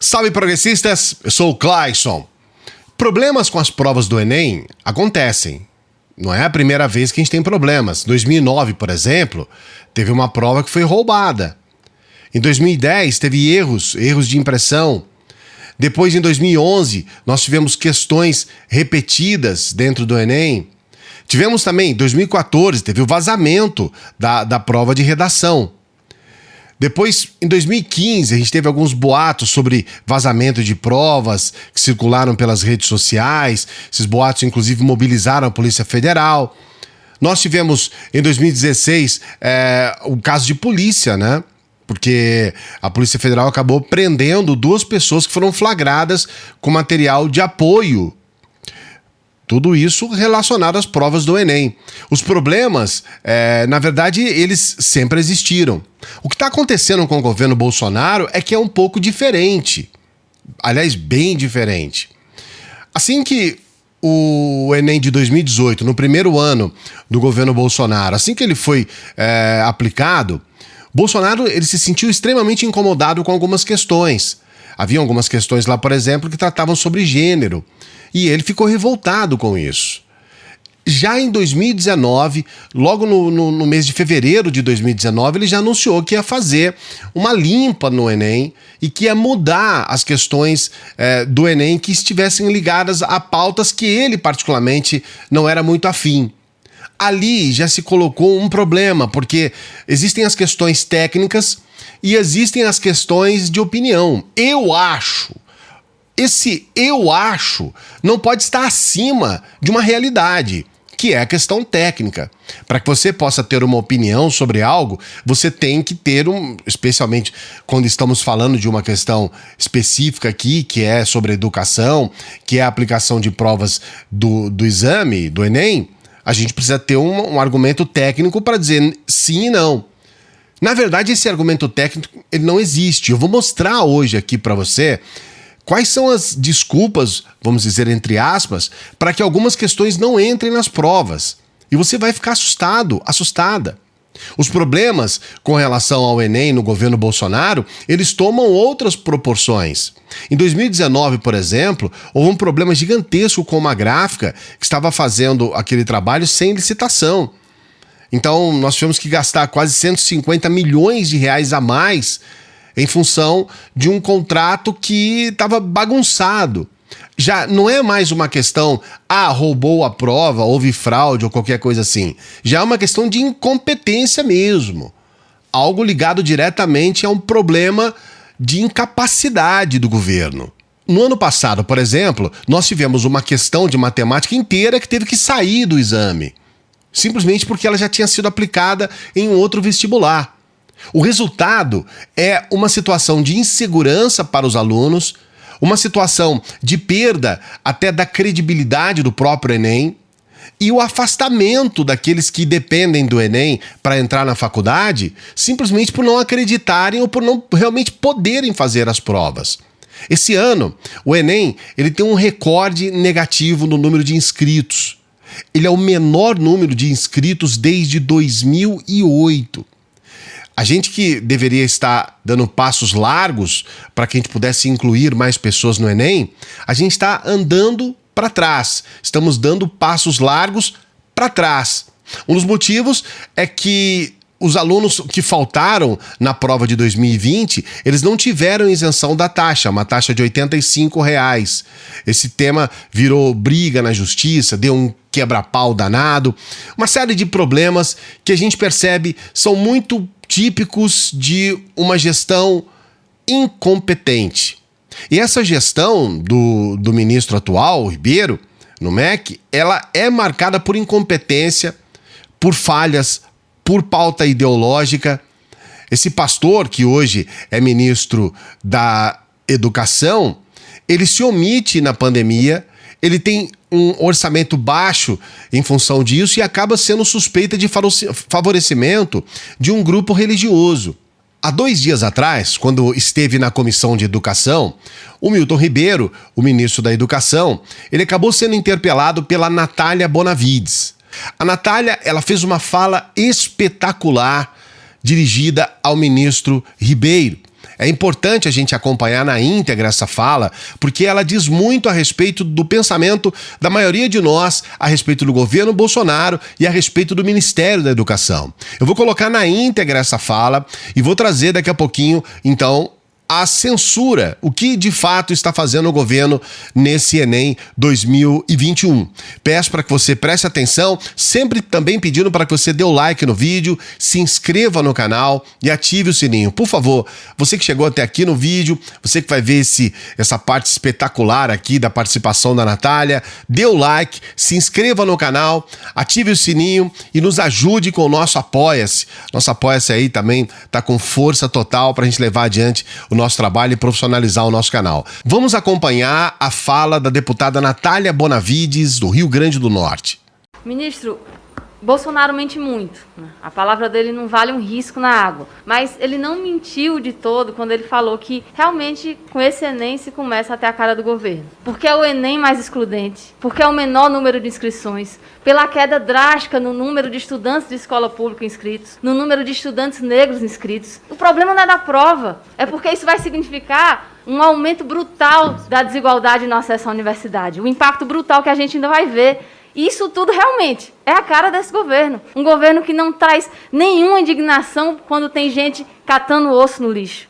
Salve progressistas, eu sou o Clayson. Problemas com as provas do Enem acontecem. Não é a primeira vez que a gente tem problemas. Em 2009, por exemplo, teve uma prova que foi roubada. Em 2010 teve erros de impressão. Depois, em 2011, nós tivemos questões repetidas dentro do Enem. Tivemos também, em 2014, teve o vazamento da prova de redação. Depois, em 2015, a gente teve alguns boatos sobre vazamento de provas que circularam pelas redes sociais. Esses boatos, inclusive, mobilizaram a Polícia Federal. Nós tivemos, em 2016, o caso de polícia, né? Porque a Polícia Federal acabou prendendo 2 pessoas que foram flagradas com material de apoio. Tudo isso relacionado às provas do Enem. Os problemas, na verdade, eles sempre existiram. O que está acontecendo com o governo Bolsonaro é que é um pouco diferente. Aliás, bem diferente. Assim que o Enem de 2018, no primeiro ano do governo Bolsonaro, assim que ele foi aplicado, Bolsonaro ele se sentiu extremamente incomodado com algumas questões. Havia algumas questões lá, por exemplo, que tratavam sobre gênero. E ele ficou revoltado com isso. Já em 2019, logo no mês de fevereiro de 2019, ele já anunciou que ia fazer uma limpa no Enem e que ia mudar as questões do Enem que estivessem ligadas a pautas que ele, particularmente, não era muito afim. Ali já se colocou um problema, porque existem as questões técnicas e existem as questões de opinião. Eu acho. Esse eu acho não pode estar acima de uma realidade, que é a questão técnica. Para que você possa ter uma opinião sobre algo, você tem que ter especialmente quando estamos falando de uma questão específica aqui, que é sobre educação, que é a aplicação de provas do exame, do Enem, a gente precisa ter um argumento técnico para dizer sim e não. Na verdade, esse argumento técnico ele não existe. Eu vou mostrar hoje aqui para você quais são as desculpas, vamos dizer entre aspas, para que algumas questões não entrem nas provas. E você vai ficar assustado, assustada. Os problemas com relação ao Enem no governo Bolsonaro, eles tomam outras proporções. Em 2019, por exemplo, houve um problema gigantesco com uma gráfica que estava fazendo aquele trabalho sem licitação. Então, nós tivemos que gastar quase 150 milhões de reais a mais em função de um contrato que estava bagunçado. Já não é mais uma questão, roubou a prova, houve fraude ou qualquer coisa assim. Já é uma questão de incompetência mesmo. Algo ligado diretamente a um problema de incapacidade do governo. No ano passado, por exemplo, nós tivemos uma questão de matemática inteira que teve que sair do exame. Simplesmente porque ela já tinha sido aplicada em um outro vestibular. O resultado é uma situação de insegurança para os alunos, uma situação de perda até da credibilidade do próprio Enem e o afastamento daqueles que dependem do Enem para entrar na faculdade simplesmente por não acreditarem ou por não realmente poderem fazer as provas. Esse ano, o Enem ele tem um recorde negativo no número de inscritos. Ele é o menor número de inscritos desde 2008. A gente que deveria estar dando passos largos para que a gente pudesse incluir mais pessoas no Enem, a gente está andando para trás. Estamos dando passos largos para trás. Um dos motivos é que os alunos que faltaram na prova de 2020, eles não tiveram isenção da taxa, uma taxa de R$ 85. Esse tema virou briga na justiça, deu um quebra-pau danado. Uma série de problemas que a gente percebe são muito típicos de uma gestão incompetente. E essa gestão do ministro atual, Ribeiro, no MEC, ela é marcada por incompetência, por falhas, por pauta ideológica. Esse pastor, que hoje é ministro da Educação, ele se omite na pandemia, ele tem um orçamento baixo em função disso e acaba sendo suspeita de favorecimento de um grupo religioso. Há 2 dias atrás, quando esteve na Comissão de Educação, o Milton Ribeiro, o ministro da Educação, ele acabou sendo interpelado pela Natália Bonavides. A Natália, ela fez uma fala espetacular dirigida ao ministro Ribeiro. É importante a gente acompanhar na íntegra essa fala, porque ela diz muito a respeito do pensamento da maioria de nós, a respeito do governo Bolsonaro e a respeito do Ministério da Educação. Eu vou colocar na íntegra essa fala e vou trazer daqui a pouquinho, então, a censura, o que de fato está fazendo o governo nesse Enem 2021. Peço para que você preste atenção, sempre também pedindo para que você dê o like no vídeo, se inscreva no canal e ative o sininho. Por favor, você que chegou até aqui no vídeo, você que vai ver essa parte espetacular aqui da participação da Natália, dê o like, se inscreva no canal, ative o sininho e nos ajude com o nosso Apoia-se. Nosso Apoia-se aí também está com força total para a gente levar adiante o nosso trabalho e profissionalizar o nosso canal. Vamos acompanhar a fala da deputada Natália Bonavides, do Rio Grande do Norte. Ministro, Bolsonaro mente muito, né? A palavra dele não vale um risco na água, mas ele não mentiu de todo quando ele falou que realmente com esse Enem se começa a ter a cara do governo. Porque é o Enem mais excludente, porque é o menor número de inscrições, pela queda drástica no número de estudantes de escola pública inscritos, no número de estudantes negros inscritos. O problema não é da prova, é porque isso vai significar um aumento brutal da desigualdade no acesso à universidade, o impacto brutal que a gente ainda vai ver. Isso tudo realmente é a cara desse governo. Um governo que não traz nenhuma indignação quando tem gente catando osso no lixo.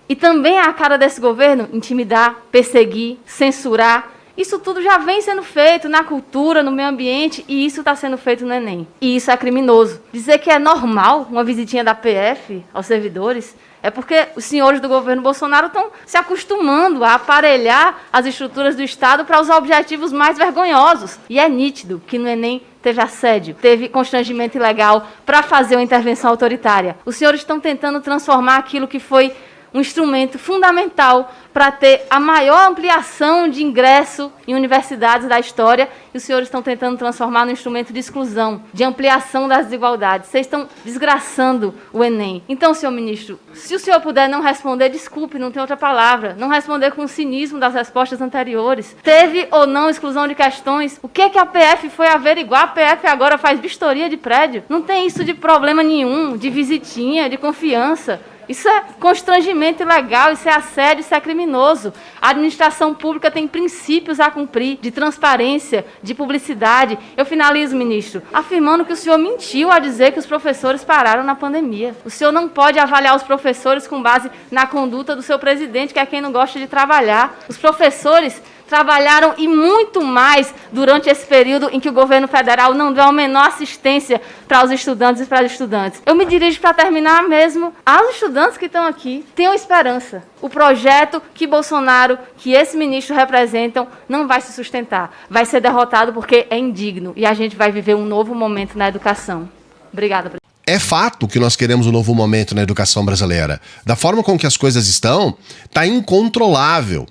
E também é a cara desse governo intimidar, perseguir, censurar. Isso tudo já vem sendo feito na cultura, no meio ambiente, e isso está sendo feito no Enem. E isso é criminoso. Dizer que é normal uma visitinha da PF aos servidores é porque os senhores do governo Bolsonaro estão se acostumando a aparelhar as estruturas do Estado para os objetivos mais vergonhosos. E é nítido que no Enem teve assédio, teve constrangimento ilegal para fazer uma intervenção autoritária. Os senhores estão tentando transformar aquilo que foi um instrumento fundamental para ter a maior ampliação de ingresso em universidades da história, e os senhores estão tentando transformar num instrumento de exclusão, de ampliação das desigualdades. Vocês estão desgraçando o Enem. Então, senhor ministro, se o senhor puder não responder, desculpe, não tem outra palavra, não responder com o cinismo das respostas anteriores. Teve ou não exclusão de questões? O que a PF foi averiguar? A PF agora faz vistoria de prédio? Não tem isso de problema nenhum, de visitinha, de confiança. Isso é constrangimento ilegal, isso é assédio, isso é criminoso. A administração pública tem princípios a cumprir, de transparência, de publicidade. Eu finalizo, ministro, afirmando que o senhor mentiu ao dizer que os professores pararam na pandemia. O senhor não pode avaliar os professores com base na conduta do seu presidente, que é quem não gosta de trabalhar. Os professores trabalharam e muito mais durante esse período em que o governo federal não deu a menor assistência para os estudantes e para as estudantes. Eu me dirijo para terminar mesmo aos estudantes que estão aqui. Tenham esperança. O projeto que Bolsonaro, que esse ministro representam, não vai se sustentar. Vai ser derrotado porque é indigno e a gente vai viver um novo momento na educação. Obrigada. É fato que nós queremos um novo momento na educação brasileira. Da forma com que as coisas estão, está incontrolável.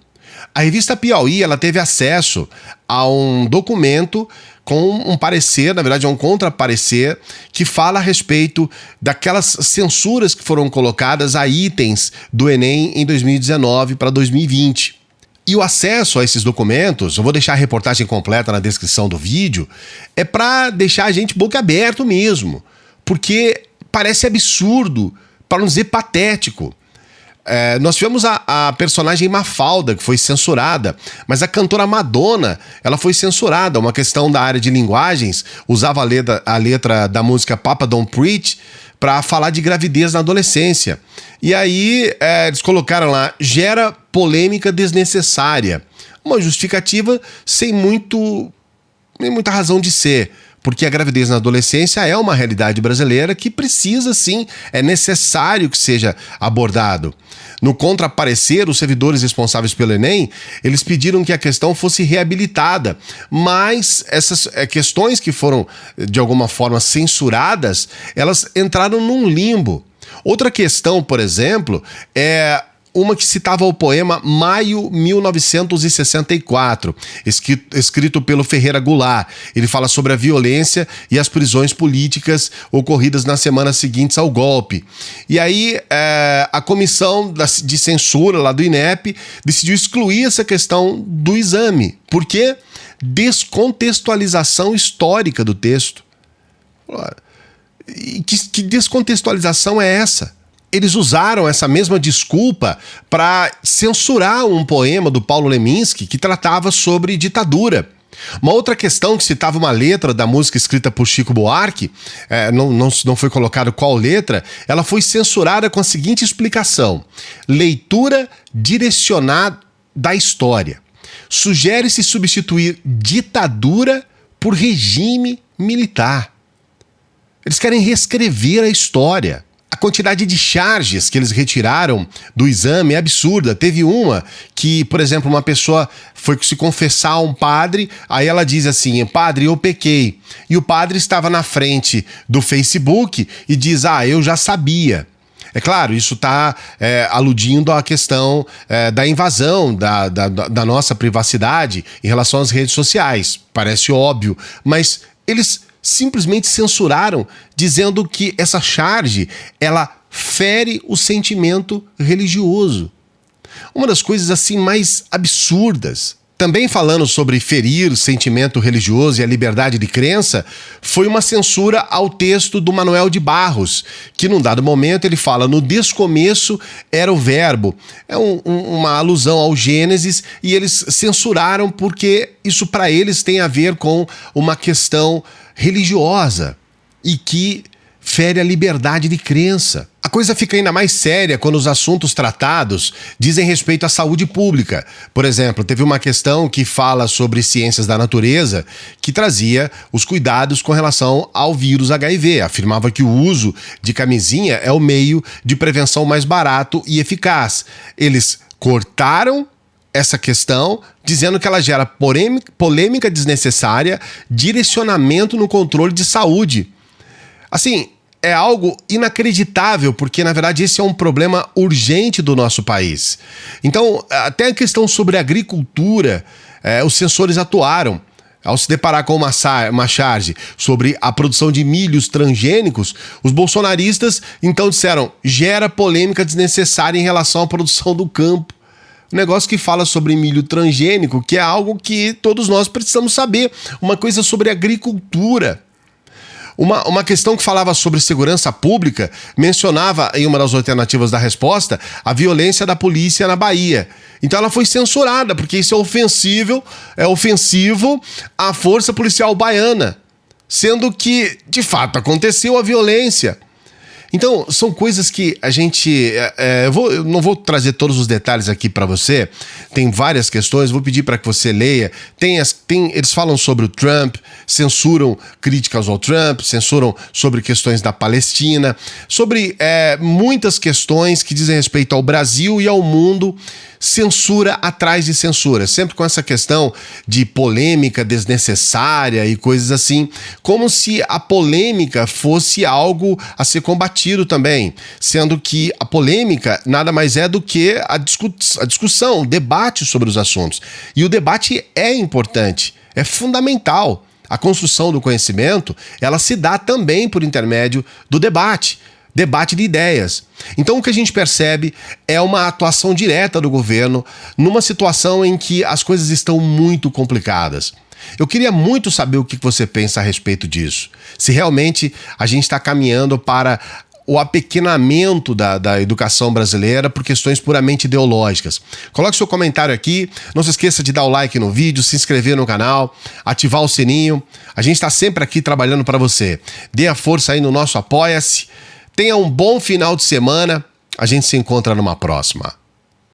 A revista Piauí, ela teve acesso a um documento com um parecer, na verdade é um contraparecer, que fala a respeito daquelas censuras que foram colocadas a itens do Enem em 2019 para 2020. E o acesso a esses documentos, eu vou deixar a reportagem completa na descrição do vídeo, é para deixar a gente boca aberta mesmo, porque parece absurdo, para não dizer patético. Nós tivemos a personagem Mafalda, que foi censurada, mas a cantora Madonna, ela foi censurada. Uma questão da área de linguagens, usava a letra da música Papa Don't Preach para falar de gravidez na adolescência. E aí eles colocaram lá, gera polêmica desnecessária. Uma justificativa sem muita razão de ser. Porque a gravidez na adolescência é uma realidade brasileira que precisa, sim, é necessário que seja abordado. No contraparecer, os servidores responsáveis pelo Enem, eles pediram que a questão fosse reabilitada, mas essas questões que foram, de alguma forma, censuradas, elas entraram num limbo. Outra questão, por exemplo, é uma que citava o poema Maio 1964, escrito pelo Ferreira Goulart. Ele fala sobre a violência e as prisões políticas ocorridas nas semanas seguintes ao golpe. E aí a comissão de censura lá do INEP decidiu excluir essa questão do exame. Por quê? Descontextualização histórica do texto. E que descontextualização é essa? eles usaram essa mesma desculpa para censurar um poema do Paulo Leminski que tratava sobre ditadura. Uma outra questão que citava uma letra da música escrita por Chico Buarque, não foi colocado qual letra, ela foi censurada com a seguinte explicação: leitura direcionada da história. Sugere-se substituir ditadura por regime militar. Eles querem reescrever a história. A quantidade de charges que eles retiraram do exame é absurda. Teve uma que, por exemplo, uma pessoa foi se confessar a um padre, aí ela diz assim: padre, eu pequei. E o padre estava na frente do Facebook e diz: eu já sabia. É claro, isso está aludindo à questão da invasão da nossa privacidade em relação às redes sociais. Parece óbvio, mas eles simplesmente censuraram, dizendo que essa charge, ela fere o sentimento religioso. Uma das coisas assim mais absurdas, também falando sobre ferir sentimento religioso e a liberdade de crença, foi uma censura ao texto do Manuel de Barros, que num dado momento ele fala: no descomeço era o verbo. É uma alusão ao Gênesis, e eles censuraram porque isso para eles tem a ver com uma questão religiosa e que fere a liberdade de crença. A coisa fica ainda mais séria quando os assuntos tratados dizem respeito à saúde pública. Por exemplo, teve uma questão que fala sobre ciências da natureza, que trazia os cuidados com relação ao vírus HIV. Afirmava que o uso de camisinha é o meio de prevenção mais barato e eficaz. Eles cortaram essa questão, dizendo que ela gera polêmica desnecessária, direcionamento no controle de saúde. Assim, é algo inacreditável, porque na verdade esse é um problema urgente do nosso país. Então, até a questão sobre agricultura, os censores atuaram. Ao se deparar com uma charge sobre a produção de milhos transgênicos, os bolsonaristas então disseram: gera polêmica desnecessária em relação à produção do campo. Um negócio que fala sobre milho transgênico, que é algo que todos nós precisamos saber. Uma coisa sobre agricultura. Uma questão que falava sobre segurança pública, mencionava em uma das alternativas da resposta a violência da polícia na Bahia. Então ela foi censurada, porque isso é ofensivo à força policial baiana, sendo que, de fato, aconteceu a violência. Então, são coisas que a gente... eu não vou trazer todos os detalhes aqui para você, tem várias questões, vou pedir para que você leia. Eles falam sobre o Trump, censuram críticas ao Trump, censuram sobre questões da Palestina, sobre muitas questões que dizem respeito ao Brasil e ao mundo, censura atrás de censura, sempre com essa questão de polêmica desnecessária e coisas assim, como se a polêmica fosse algo a ser combatido também, sendo que a polêmica nada mais é do que a discussão, o debate sobre os assuntos. E o debate é importante, é fundamental. A construção do conhecimento, ela se dá também por intermédio do debate de ideias. Então o que a gente percebe é uma atuação direta do governo numa situação em que as coisas estão muito complicadas. Eu queria muito saber o que você pensa a respeito disso. Se realmente a gente está caminhando para o apequenamento da educação brasileira por questões puramente ideológicas. Coloque seu comentário aqui, não se esqueça de dar o like no vídeo, se inscrever no canal, ativar o sininho. A gente está sempre aqui trabalhando para você. Dê a força aí no nosso Apoia-se. Tenha um bom final de semana. A gente se encontra numa próxima.